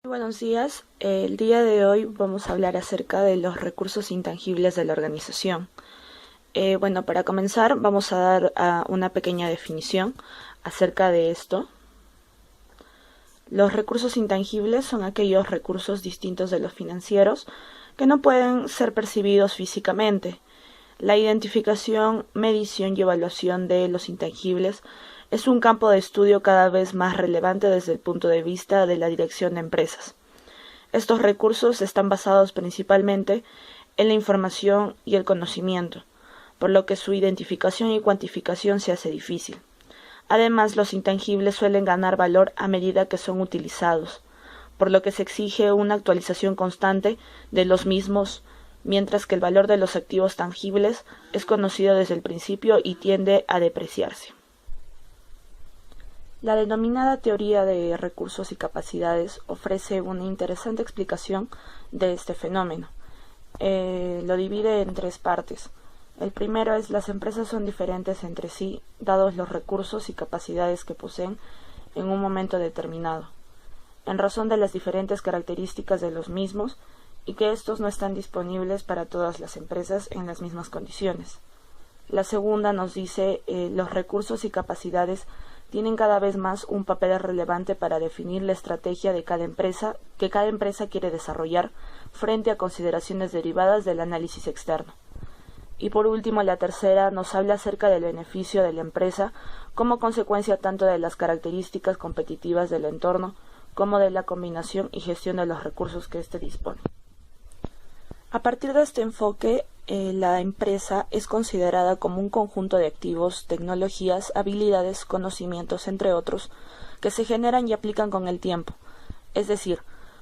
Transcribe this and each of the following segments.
Buenos días, el día de hoy vamos a hablar acerca de los recursos intangibles de la organización. Para comenzar vamos a dar una pequeña definición acerca de esto. Los recursos intangibles son aquellos recursos distintos de los financieros que no pueden ser percibidos físicamente. La identificación, medición y evaluación de los intangibles es un campo de estudio cada vez más relevante desde el punto de vista de la dirección de empresas. Estos recursos están basados principalmente en la información y el conocimiento, por lo que su identificación y cuantificación se hace difícil. Además, los intangibles suelen ganar valor a medida que son utilizados, por lo que se exige una actualización constante de los mismos, mientras que el valor de los activos tangibles es conocido desde el principio y tiende a depreciarse. La denominada teoría de recursos y capacidades ofrece una interesante explicación de este fenómeno. Lo divide en tres partes. El primero es: las empresas son diferentes entre sí, dados los recursos y capacidades que poseen en un momento determinado, en razón de las diferentes características de los mismos y que estos no están disponibles para todas las empresas en las mismas condiciones. La segunda nos dice los recursos y capacidades tienen cada vez más un papel relevante para definir la estrategia de cada empresa quiere desarrollar frente a consideraciones derivadas del análisis externo. Y por último, la tercera nos habla acerca del beneficio de la empresa como consecuencia tanto de las características competitivas del entorno como de la combinación y gestión de los recursos que éste dispone. A partir de este enfoque, la empresa es considerada como un conjunto de activos, tecnologías, habilidades, conocimientos, entre otros, que se generan y aplican con el tiempo, es decir,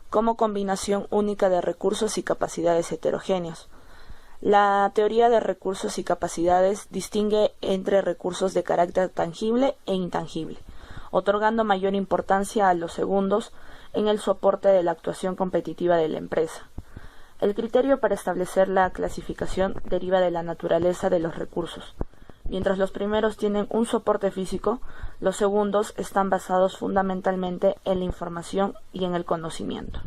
como combinación única de recursos y capacidades heterogéneos. La teoría de recursos y capacidades distingue entre recursos de carácter tangible e intangible, otorgando mayor importancia a los segundos en el soporte de la actuación competitiva de la empresa. El criterio para establecer la clasificación deriva de la naturaleza de los recursos. Mientras los primeros tienen un soporte físico, los segundos están basados fundamentalmente en la información y en el conocimiento.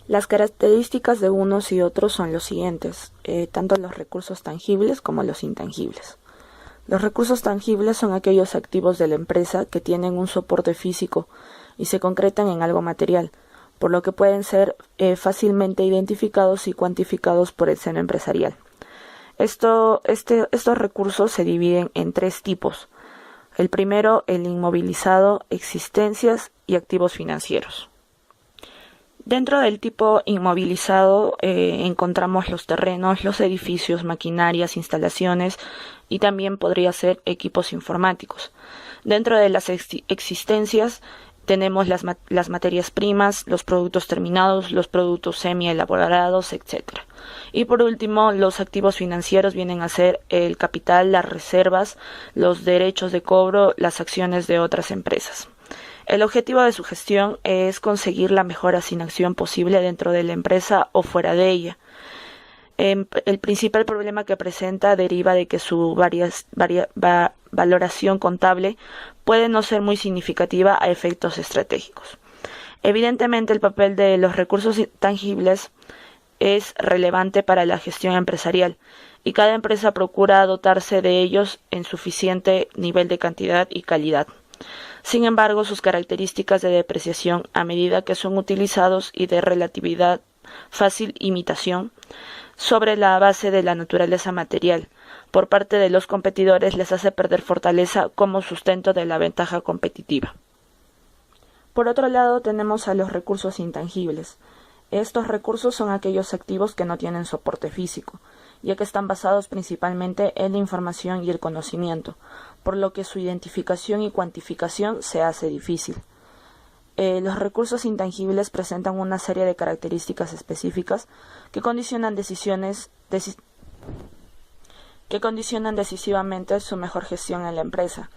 Las características de unos y otros son los siguientes, tanto los recursos tangibles como los intangibles. Los recursos tangibles son aquellos activos de la empresa que tienen un soporte físico y se concretan en algo material, por lo que pueden ser fácilmente identificados y cuantificados por el seno empresarial. Estos recursos se dividen en tres tipos. El primero, el inmovilizado, existencias y activos financieros. Dentro del tipo inmovilizado encontramos los terrenos, los edificios, maquinarias, instalaciones y también podría ser equipos informáticos. Dentro de las existencias tenemos las materias primas, los productos terminados, los productos semi-elaborados, etc. Y por último, los activos financieros vienen a ser el capital, las reservas, los derechos de cobro, las acciones de otras empresas. El objetivo de su gestión es conseguir la mejor asignación posible dentro de la empresa o fuera de ella. El principal problema que presenta deriva de que su valoración contable puede no ser muy significativa a efectos estratégicos. Evidentemente, el papel de los recursos tangibles es relevante para la gestión empresarial y cada empresa procura dotarse de ellos en suficiente nivel de cantidad y calidad. Sin embargo, sus características de depreciación a medida que son utilizados y de relatividad fácil imitación sobre la base de la naturaleza material por parte de los competidores les hace perder fortaleza como sustento de la ventaja competitiva. Por otro lado, tenemos a los recursos intangibles. Estos recursos son aquellos activos que no tienen soporte físico, ya que están basados principalmente en la información y el conocimiento, por lo que su identificación y cuantificación se hace difícil. Los recursos intangibles presentan una serie de características específicas que condicionan decisivamente su mejor gestión en la empresa.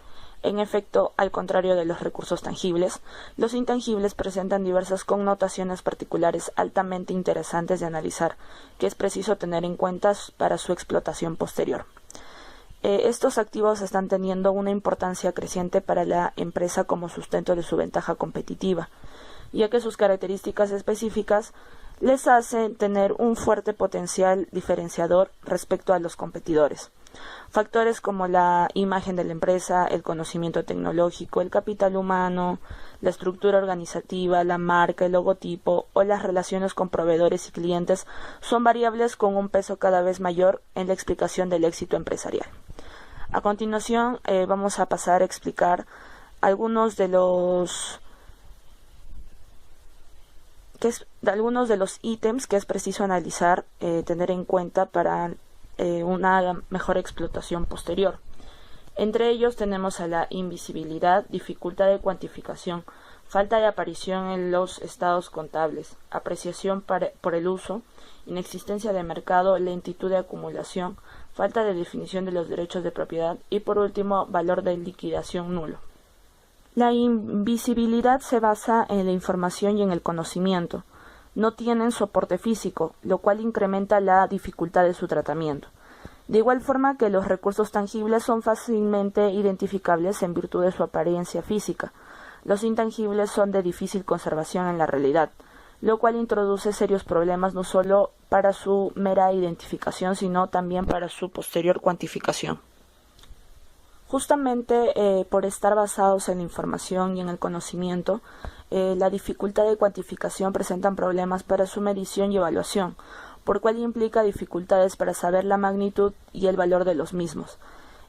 En efecto, al contrario de los recursos tangibles, los intangibles presentan diversas connotaciones particulares altamente interesantes de analizar, que es preciso tener en cuenta para su explotación posterior. Estos activos están teniendo una importancia creciente para la empresa como sustento de su ventaja competitiva, ya que sus características específicas les hacen tener un fuerte potencial diferenciador respecto a los competidores. Factores como la imagen de la empresa, el conocimiento tecnológico, el capital humano, la estructura organizativa, la marca, el logotipo o las relaciones con proveedores y clientes son variables con un peso cada vez mayor en la explicación del éxito empresarial. A continuación vamos a pasar a explicar algunos de los ítems que es preciso analizar, tener en cuenta para una mejor explotación posterior. Entre ellos tenemos a la invisibilidad, dificultad de cuantificación, falta de aparición en los estados contables, apreciación por el uso, inexistencia de mercado, lentitud de acumulación, falta de definición de los derechos de propiedad y por último valor de liquidación nulo. La invisibilidad se basa en la información y en el conocimiento. No tienen soporte físico, lo cual incrementa la dificultad de su tratamiento. De igual forma que los recursos tangibles son fácilmente identificables en virtud de su apariencia física. Los intangibles son de difícil conservación en la realidad, lo cual introduce serios problemas no solo para su mera identificación, sino también para su posterior cuantificación. Justamente por estar basados en la información y en el conocimiento, la dificultad de cuantificación presentan problemas para su medición y evaluación, por cual implica dificultades para saber la magnitud y el valor de los mismos.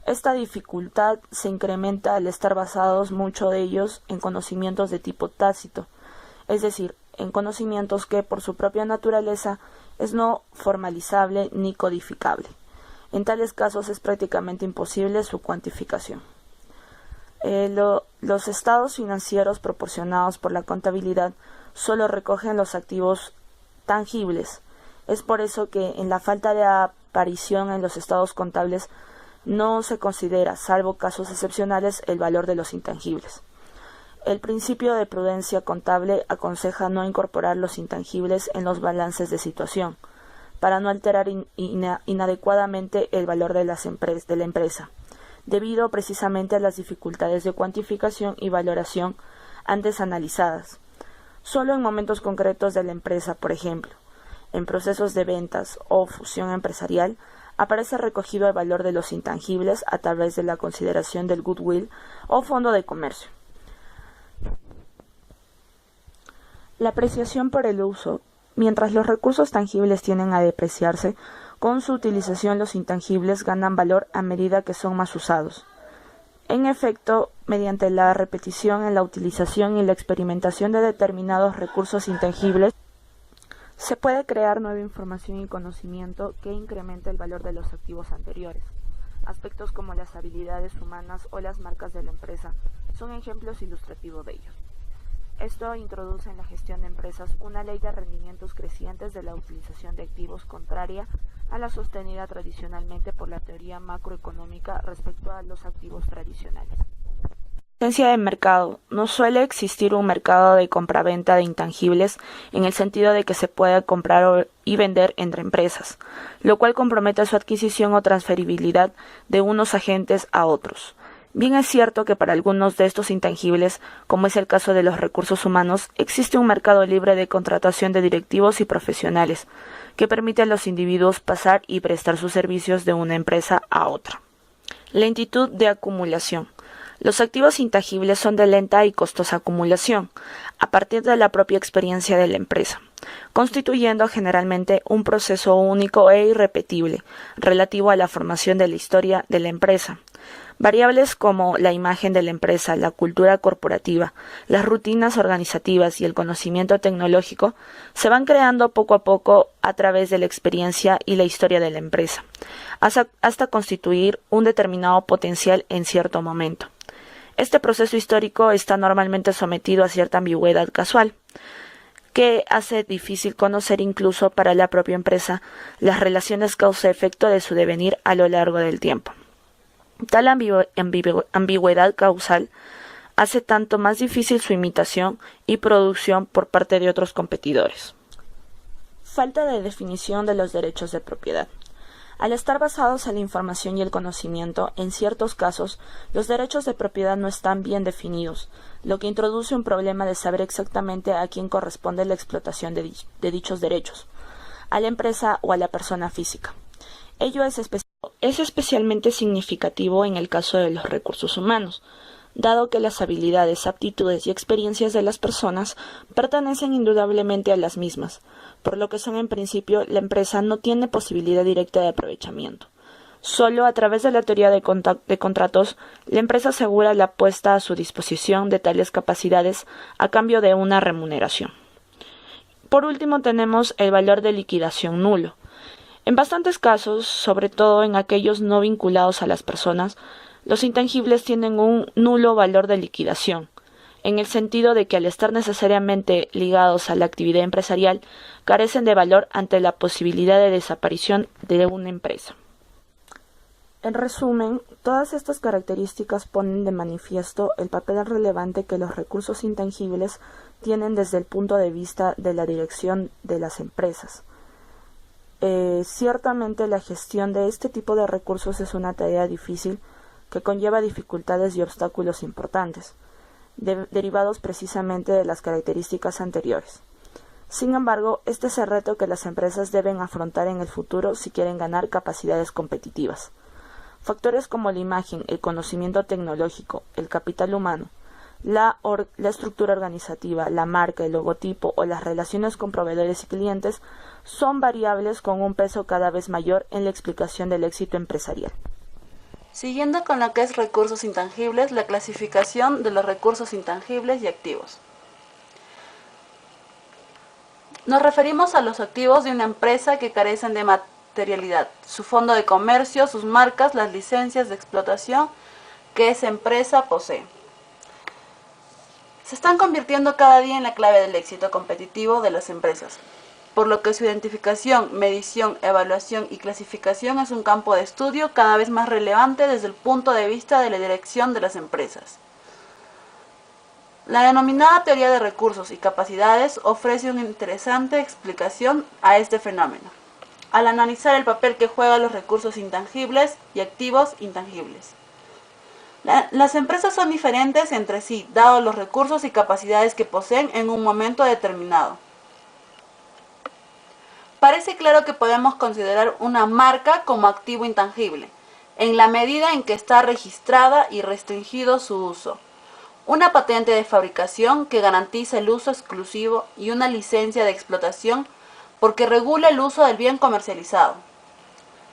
Esta dificultad se incrementa al estar basados mucho de ellos en conocimientos de tipo tácito, es decir, en conocimientos que por su propia naturaleza es no formalizable ni codificable. En tales casos es prácticamente imposible su cuantificación. Los estados financieros proporcionados por la contabilidad solo recogen los activos tangibles. Es por eso que en la falta de aparición en los estados contables no se considera, salvo casos excepcionales, el valor de los intangibles. El principio de prudencia contable aconseja no incorporar los intangibles en los balances de situación, para no alterar inadecuadamente el valor de la empresa, debido precisamente a las dificultades de cuantificación y valoración antes analizadas. Solo en momentos concretos de la empresa, por ejemplo, en procesos de ventas o fusión empresarial, aparece recogido el valor de los intangibles a través de la consideración del goodwill o fondo de comercio. La apreciación por el uso. Mientras los recursos tangibles tienden a depreciarse, con su utilización los intangibles ganan valor a medida que son más usados. En efecto, mediante la repetición en la utilización y la experimentación de determinados recursos intangibles, se puede crear nueva información y conocimiento que incrementa el valor de los activos anteriores. Aspectos como las habilidades humanas o las marcas de la empresa son ejemplos ilustrativos de ello. Esto introduce en la gestión de empresas una ley de rendimientos crecientes de la utilización de activos contraria a la sostenida tradicionalmente por la teoría macroeconómica respecto a los activos tradicionales. Esencia de mercado. No suele existir un mercado de compraventa de intangibles en el sentido de que se pueda comprar y vender entre empresas, lo cual compromete su adquisición o transferibilidad de unos agentes a otros. Bien es cierto que para algunos de estos intangibles, como es el caso de los recursos humanos, existe un mercado libre de contratación de directivos y profesionales, que permite a los individuos pasar y prestar sus servicios de una empresa a otra. Lentitud de acumulación. Los activos intangibles son de lenta y costosa acumulación, a partir de la propia experiencia de la empresa, constituyendo generalmente un proceso único e irrepetible, relativo a la formación de la historia de la empresa. Variables como la imagen de la empresa, la cultura corporativa, las rutinas organizativas y el conocimiento tecnológico se van creando poco a poco a través de la experiencia y la historia de la empresa, hasta constituir un determinado potencial en cierto momento. Este proceso histórico está normalmente sometido a cierta ambigüedad casual, que hace difícil conocer incluso para la propia empresa las relaciones causa-efecto de su devenir a lo largo del tiempo. Tal ambigüedad causal hace tanto más difícil su imitación y producción por parte de otros competidores. Falta de definición de los derechos de propiedad. Al estar basados en la información y el conocimiento, en ciertos casos, los derechos de propiedad no están bien definidos, lo que introduce un problema de saber exactamente a quién corresponde la explotación de dichos derechos, a la empresa o a la persona física. Ello es especialmente significativo en el caso de los recursos humanos, dado que las habilidades, aptitudes y experiencias de las personas pertenecen indudablemente a las mismas, por lo que son en principio la empresa no tiene posibilidad directa de aprovechamiento. Solo a través de la teoría de contratos, la empresa asegura la puesta a su disposición de tales capacidades a cambio de una remuneración. Por último, tenemos el valor de liquidación nulo. En bastantes casos, sobre todo en aquellos no vinculados a las personas, los intangibles tienen un nulo valor de liquidación, en el sentido de que al estar necesariamente ligados a la actividad empresarial, carecen de valor ante la posibilidad de desaparición de una empresa. En resumen, todas estas características ponen de manifiesto el papel relevante que los recursos intangibles tienen desde el punto de vista de la dirección de las empresas. Ciertamente la gestión de este tipo de recursos es una tarea difícil que conlleva dificultades y obstáculos importantes, derivados precisamente de las características anteriores. Sin embargo, este es el reto que las empresas deben afrontar en el futuro si quieren ganar capacidades competitivas. Factores como la imagen, el conocimiento tecnológico, el capital humano, la estructura organizativa, la marca, el logotipo o las relaciones con proveedores y clientes son variables con un peso cada vez mayor en la explicación del éxito empresarial. Siguiendo con lo que es recursos intangibles, la clasificación de los recursos intangibles y activos. Nos referimos a los activos de una empresa que carecen de materialidad, su fondo de comercio, sus marcas, las licencias de explotación que esa empresa posee. Se están convirtiendo cada día en la clave del éxito competitivo de las empresas, por lo que su identificación, medición, evaluación y clasificación es un campo de estudio cada vez más relevante desde el punto de vista de la dirección de las empresas. La denominada teoría de recursos y capacidades ofrece una interesante explicación a este fenómeno, al analizar el papel que juegan los recursos intangibles y activos intangibles. Las empresas son diferentes entre sí, dados los recursos y capacidades que poseen en un momento determinado. Parece claro que podemos considerar una marca como activo intangible, en la medida en que está registrada y restringido su uso. Una patente de fabricación que garantiza el uso exclusivo y una licencia de explotación porque regula el uso del bien comercializado.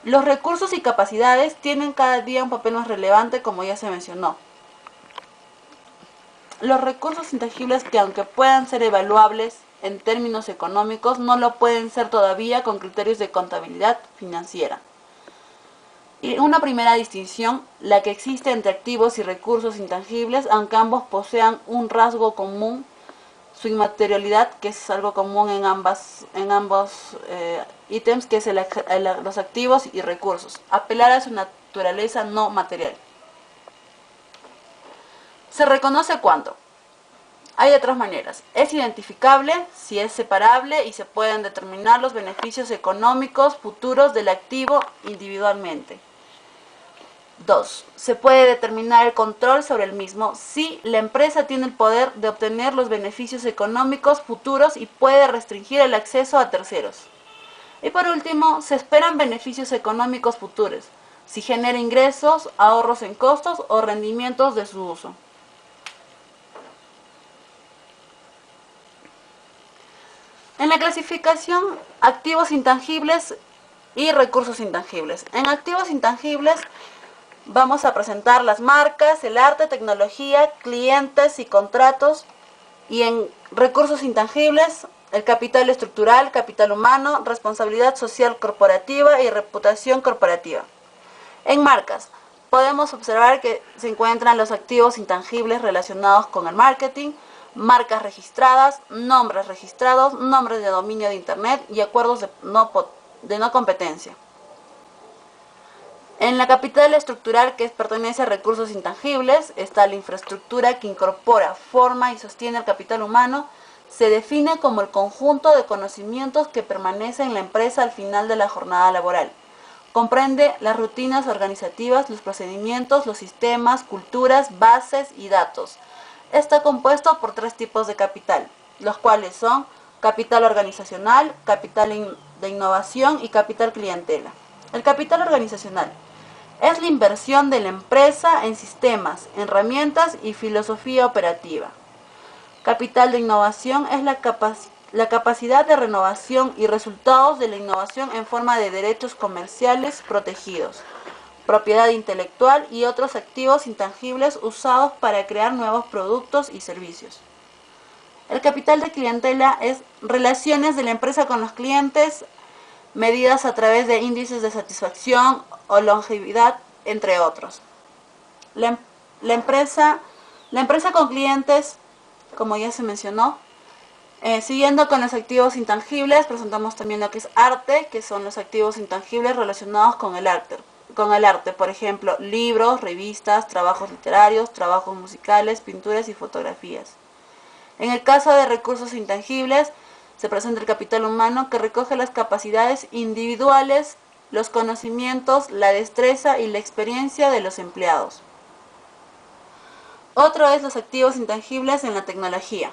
Los recursos y capacidades tienen cada día un papel más relevante, como ya se mencionó. Los recursos intangibles, que aunque puedan ser evaluables en términos económicos, no lo pueden ser todavía con criterios de contabilidad financiera. Y una primera distinción, la que existe entre activos y recursos intangibles, aunque ambos posean un rasgo común, su inmaterialidad, que es algo común en ambos ítems, que es los activos y recursos, apelar a su naturaleza no material. Se reconoce cuándo. Hay otras maneras. Es identificable si es separable y se pueden determinar los beneficios económicos futuros del activo individualmente. 2. Se puede determinar el control sobre el mismo si la empresa tiene el poder de obtener los beneficios económicos futuros y puede restringir el acceso a terceros. Y por último, se esperan beneficios económicos futuros si genera ingresos, ahorros en costos o rendimientos de su uso. En la clasificación, activos intangibles y recursos intangibles. En activos intangibles vamos a presentar las marcas, el arte, tecnología, clientes y contratos. Y en recursos intangibles, el capital estructural, capital humano, responsabilidad social corporativa y reputación corporativa. En marcas, podemos observar que se encuentran los activos intangibles relacionados con el marketing, marcas registradas, nombres registrados, nombres de dominio de Internet y acuerdos de no competencia. En la capital estructural, que pertenece a recursos intangibles, está la infraestructura que incorpora, forma y sostiene el capital humano. Se define como el conjunto de conocimientos que permanece en la empresa al final de la jornada laboral. Comprende las rutinas organizativas, los procedimientos, los sistemas, culturas, bases y datos. está compuesto por 3 tipos de capital, los cuales son capital organizacional, capital de innovación y capital clientela. El capital organizacional es la inversión de la empresa en sistemas, herramientas y filosofía operativa. Capital de innovación es la capacidad de renovación y resultados de la innovación en forma de derechos comerciales protegidos, propiedad intelectual y otros activos intangibles usados para crear nuevos productos y servicios. El capital de clientela es relaciones de la empresa con los clientes, medidas a través de índices de satisfacción o longevidad, entre otros. La empresa con clientes, como ya se mencionó. Siguiendo con los activos intangibles, presentamos también lo que es arte, que son los activos intangibles relacionados con el arte. Por ejemplo, libros, revistas, trabajos literarios, trabajos musicales, pinturas y fotografías. En el caso de recursos intangibles, se presenta el capital humano, que recoge las capacidades individuales, los conocimientos, la destreza y la experiencia de los empleados. Otro es los activos intangibles en la tecnología.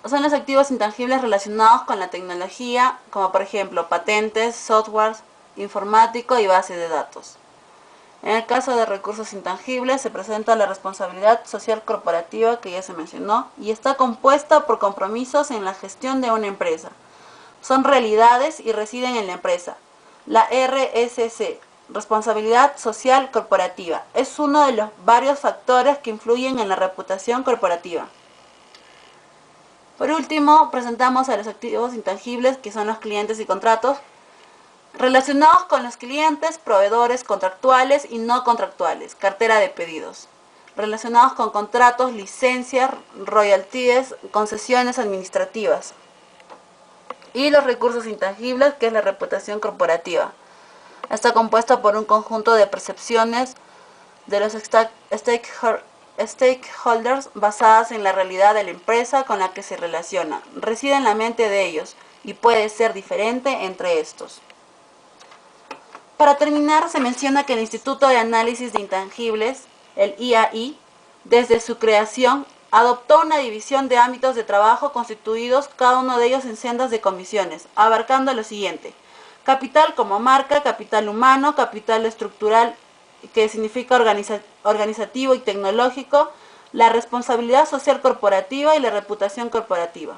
Son los activos intangibles relacionados con la tecnología, como por ejemplo patentes, software informático y base de datos. En el caso de recursos intangibles se presenta la responsabilidad social corporativa, que ya se mencionó, y está compuesta por compromisos en la gestión de una empresa. Son realidades y residen en la empresa. La RSC, responsabilidad social corporativa, es uno de los varios factores que influyen en la reputación corporativa. Por último, presentamos a los activos intangibles, que son los clientes y contratos, relacionados con los clientes, proveedores contractuales y no contractuales, cartera de pedidos, relacionados con contratos, licencias, royalties, concesiones administrativas. Y los recursos intangibles, que es la reputación corporativa. Está compuesta por un conjunto de percepciones de los stakeholders basadas en la realidad de la empresa con la que se relaciona. Reside en la mente de ellos y puede ser diferente entre estos. Para terminar, se menciona que el Instituto de Análisis de Intangibles, el IAI, desde su creación, adoptó una división de ámbitos de trabajo constituidos cada uno de ellos en sendas de comisiones, abarcando lo siguiente: capital como marca, capital humano, capital estructural, que significa organizativo y tecnológico, la responsabilidad social corporativa y la reputación corporativa.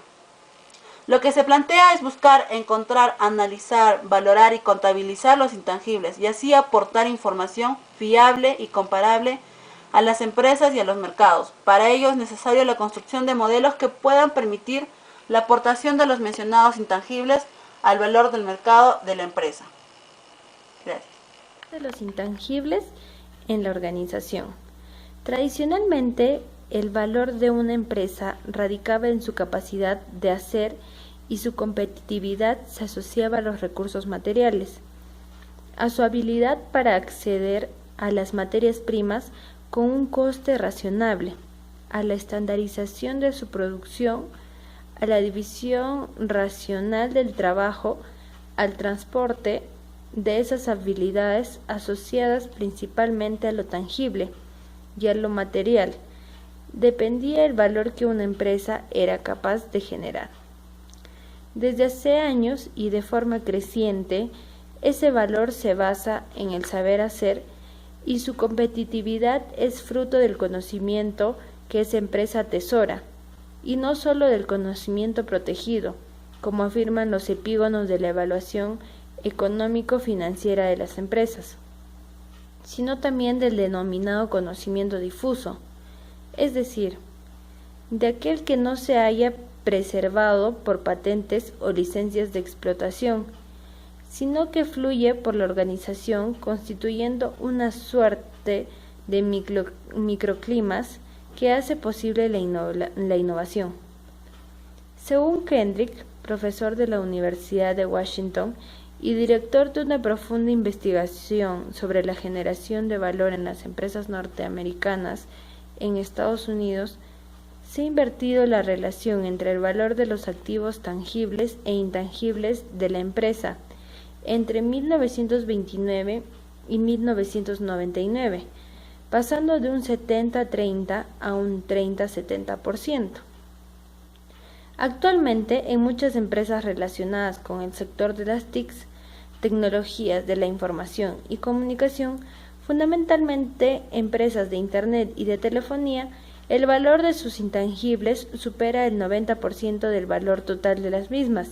Lo que se plantea es buscar, encontrar, analizar, valorar y contabilizar los intangibles y así aportar información fiable y comparable a las empresas y a los mercados. Para ello es necesario la construcción de modelos que puedan permitir la aportación de los mencionados intangibles al valor del mercado de la empresa. Gracias. De los intangibles en la organización. Tradicionalmente, el valor de una empresa radicaba en su capacidad de hacer y su competitividad se asociaba a los recursos materiales, a su habilidad para acceder a las materias primas con un coste razonable, a la estandarización de su producción, a la división racional del trabajo, al transporte de esas habilidades asociadas principalmente a lo tangible y a lo material, dependía el valor que una empresa era capaz de generar. Desde hace años y de forma creciente, ese valor se basa en el saber hacer y su competitividad es fruto del conocimiento que esa empresa atesora, y no solo del conocimiento protegido, como afirman los epígonos de la evaluación económico-financiera de las empresas, sino también del denominado conocimiento difuso, es decir, de aquel que no se haya preservado por patentes o licencias de explotación, sino que fluye por la organización constituyendo una suerte de microclimas que hace posible la innovación. Según Kendrick, profesor de la Universidad de Washington y director de una profunda investigación sobre la generación de valor en las empresas norteamericanas en Estados Unidos, se ha invertido la relación entre el valor de los activos tangibles e intangibles de la empresa entre 1929 y 1999, pasando de un 70-30 a un 30-70%. Actualmente, en muchas empresas relacionadas con el sector de las TICs, tecnologías de la información y comunicación, fundamentalmente empresas de Internet y de telefonía, el valor de sus intangibles supera el 90% del valor total de las mismas.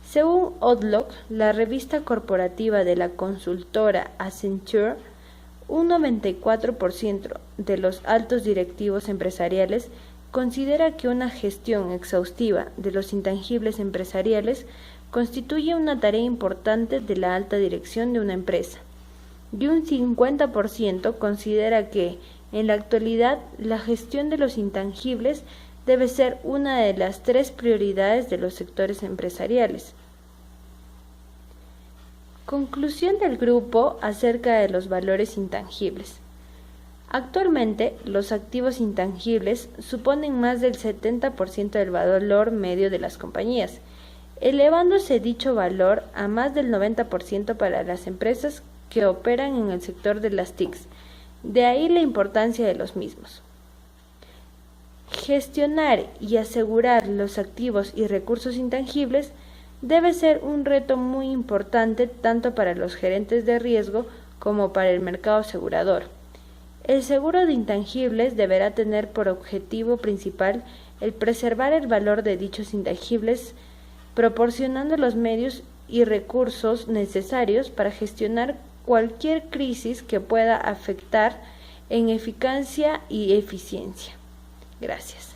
Según Outlook, la revista corporativa de la consultora Accenture, un 94% de los altos directivos empresariales considera que una gestión exhaustiva de los intangibles empresariales constituye una tarea importante de la alta dirección de una empresa, y un 50% considera que, en la actualidad, la gestión de los intangibles debe ser una de las 3 prioridades de los sectores empresariales. Conclusión del grupo acerca de los valores intangibles. Actualmente, los activos intangibles suponen más del 70% del valor medio de las compañías, elevándose dicho valor a más del 90% para las empresas que operan en el sector de las TICs. De ahí la importancia de los mismos. Gestionar y asegurar los activos y recursos intangibles debe ser un reto muy importante tanto para los gerentes de riesgo como para el mercado asegurador. El seguro de intangibles deberá tener por objetivo principal el preservar el valor de dichos intangibles, proporcionando los medios y recursos necesarios para gestionar cualquier crisis que pueda afectar en eficacia y eficiencia. Gracias.